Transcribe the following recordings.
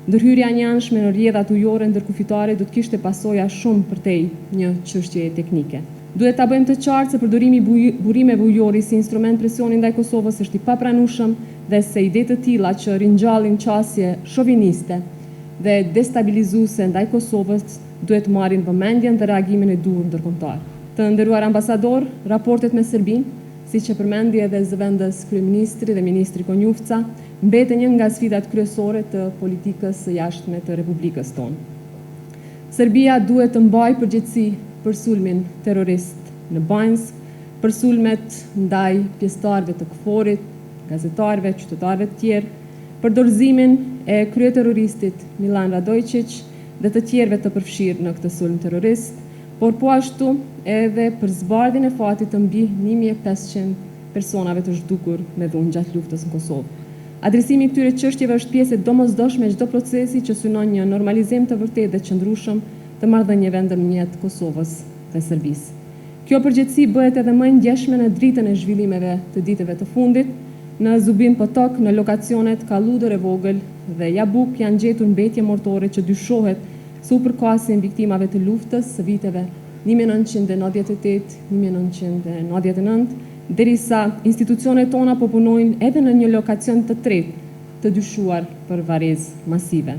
ndërhyrja e njëanshme në rrjedhat ujore ndërkufitare do të kishte pasoja shumë përtej një çështje teknike. Duhet ta bëjmë të qartë se përdorimi i burimeve ujore si instrument presioni ndaj Kosovës është i papranueshëm dhe se ide të tilla që ringjallin qasje shoviniste dhe destabilizuese ndaj Kosovës duhet marrin vëmendjen dhe reagimin e duhur ndërkombëtar. Të nderuar ambasador, raportet me Serbinë, siç e përmendi edhe zëvendës kryeministri dhe ministri Konjufca, mbeten një nga sfidat kryesore të politikës së jashtme të Republikës tonë. Serbia duhet të mbajë përgjegjësi për sulmin terrorist në Banjsk, për sulmet ndaj pjesëtarëve të KFOR-it, gazetarëve, qytetarëve të tjerë, për dorëzimin e kryeterroristit Milan Radojčić dhe të tjerëve të përfshirë në këtë sulm terrorist, por po ashtu edhe për zbardhjen e fatit të mbi 1500 personave të zhdukur me dhunë gjatë luftës në Kosovë. Adresimi i këtyre çështjeve është pjesë e domosdoshme e çdo procesi që synon një normalizim të vërtetë dhe qëndrueshëm të marrëdhënieve ndërmjet Kosovës dhe Serbisë. Kjo përgjegjësi bëhet edhe më e ndjeshme në dritën e zhvillimeve të ditëve të fundit. Në Zubin Potok, në lokacionet Kalludër e Vogël dhe Jabuk janë gjetur mbetje mortore që dyshohet se u përkasin viktimave të luftës së viteve 1998-1999, derisa institucionet tona po punojnë edhe në një lokacion të tretë të dyshuar për varrezë masive.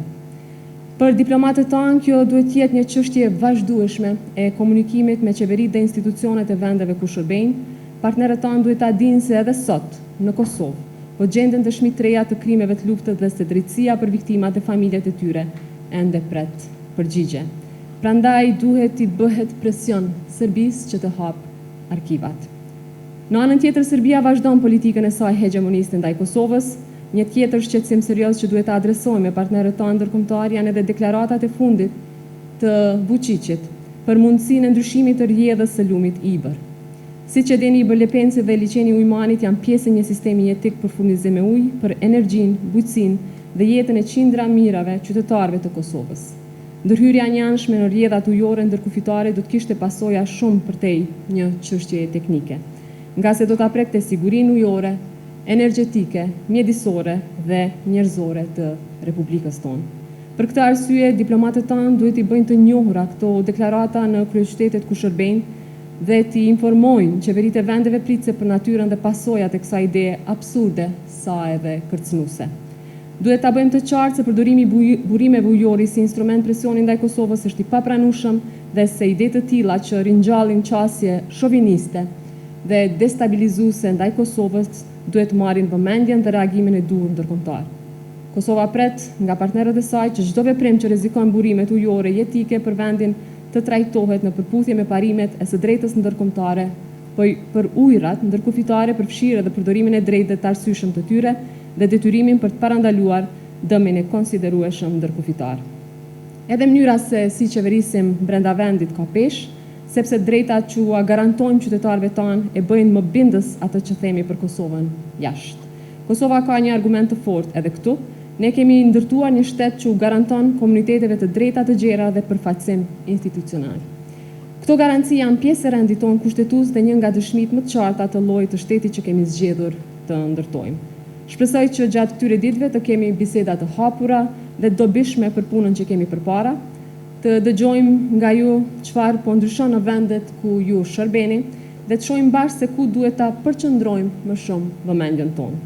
Për diplomatët tanë, kjo duhet jetë një çështje vazhdueshme e komunikimit me qeveritë dhe institucionet e vendeve ku shërbejnë. Partnerët tanë duhet ta dinë se edhe sot, në Kosovë, po gjenden dëshmi të reja të krimeve të luftës dhe se drejtësia për viktimat e familjet e tyre ende pret përgjigje. Prandaj duhet i bëhet presion Serbisë që të hapë arkivat. Në anën tjetër, Serbia vazhdon politikën e saj hegemoniste ndaj Kosovës. Një tjetër shqetësim serioz që duhet ta adresojmë me partnerët tanë ndërkombëtar janë edhe deklaratat e fundit të Vučićit për mundësinë e ndryshimit të rrjedhës së lumit Ibër. Siç e dini, Ibër Lepenci dhe liçeni i Ujmanit janë pjesë e një sistemi jetik për furnizim me ujë, për energjinë, bujqësinë dhe jetën e qindra mijërave qytetarëve të Kosovës. Ndërhyrja e njëanshme në rrjedhat ujore ndërkufitare do të kishte pasoja shumë përtej një çështje teknike, nga se do ta prekte sigurinë ujore, energjetike, mjedisore dhe njerëzore të Republikës tonë. Për këtë arsye, diplomatët tanë duhet i bëjnë të njohura këto deklarata në kryeqytetet ku shërbejnë dhe t'i informojnë qeveritë e vendeve pritëse për natyrën dhe pasojat e kësaj ideje absurde sa edhe kërcënuese. Duhet ta bëjmë të qartë se përdorimi i burimeve ujore si instrument presioni ndaj Kosovës është i papranueshëm dhe se ide të tilla që ringjallin qasje shoviniste dhe destabilizuese ndaj Kosovës duhet marrin vëmendjen dhe reagimin e duhur ndërkombëtar. Kosova pret nga partnerët e saj që çdo veprim që rrezikon burimet ujore jetike për vendin të trajtohet në përputhje me parimet e së drejtës ndërkombëtare, për ujërat ndërkufitare, përfshirë edhe përdorimin e drejtë dhe të arsyeshëm të tyre dhe detyrimin për të parandaluar dëmin e konsiderueshëm ndërkufitar. Edhe mënyra se si qeverisim brenda vendit ka peshë, sepse drejtat që ua garantojnë qytetarëve tanë e bëjnë më bindës atë që themi për Kosovën jashtë. Kosova ka një argument të fortë edhe këtu. Ne kemi ndërtuar një shtet që u garanton komuniteteve të drejta të gjera dhe përfaqësim institucional. Këto garanci janë pjesë e rendit tonë kushtetues dhe një nga dëshmitë më të qarta të llojit të shtetit që kemi zgjedhur të ndërtojmë. Shpresoj që gjatë këtyre ditëve të kemi biseda të hapura dhe dobishme për punën që kemi përpara, të dëgjojmë nga ju çfarë po ndryshon në vendet ku ju shërbeni dhe të shohim bashkë se ku duhet ta përqendrojmë më shumë vëmendjen tonë.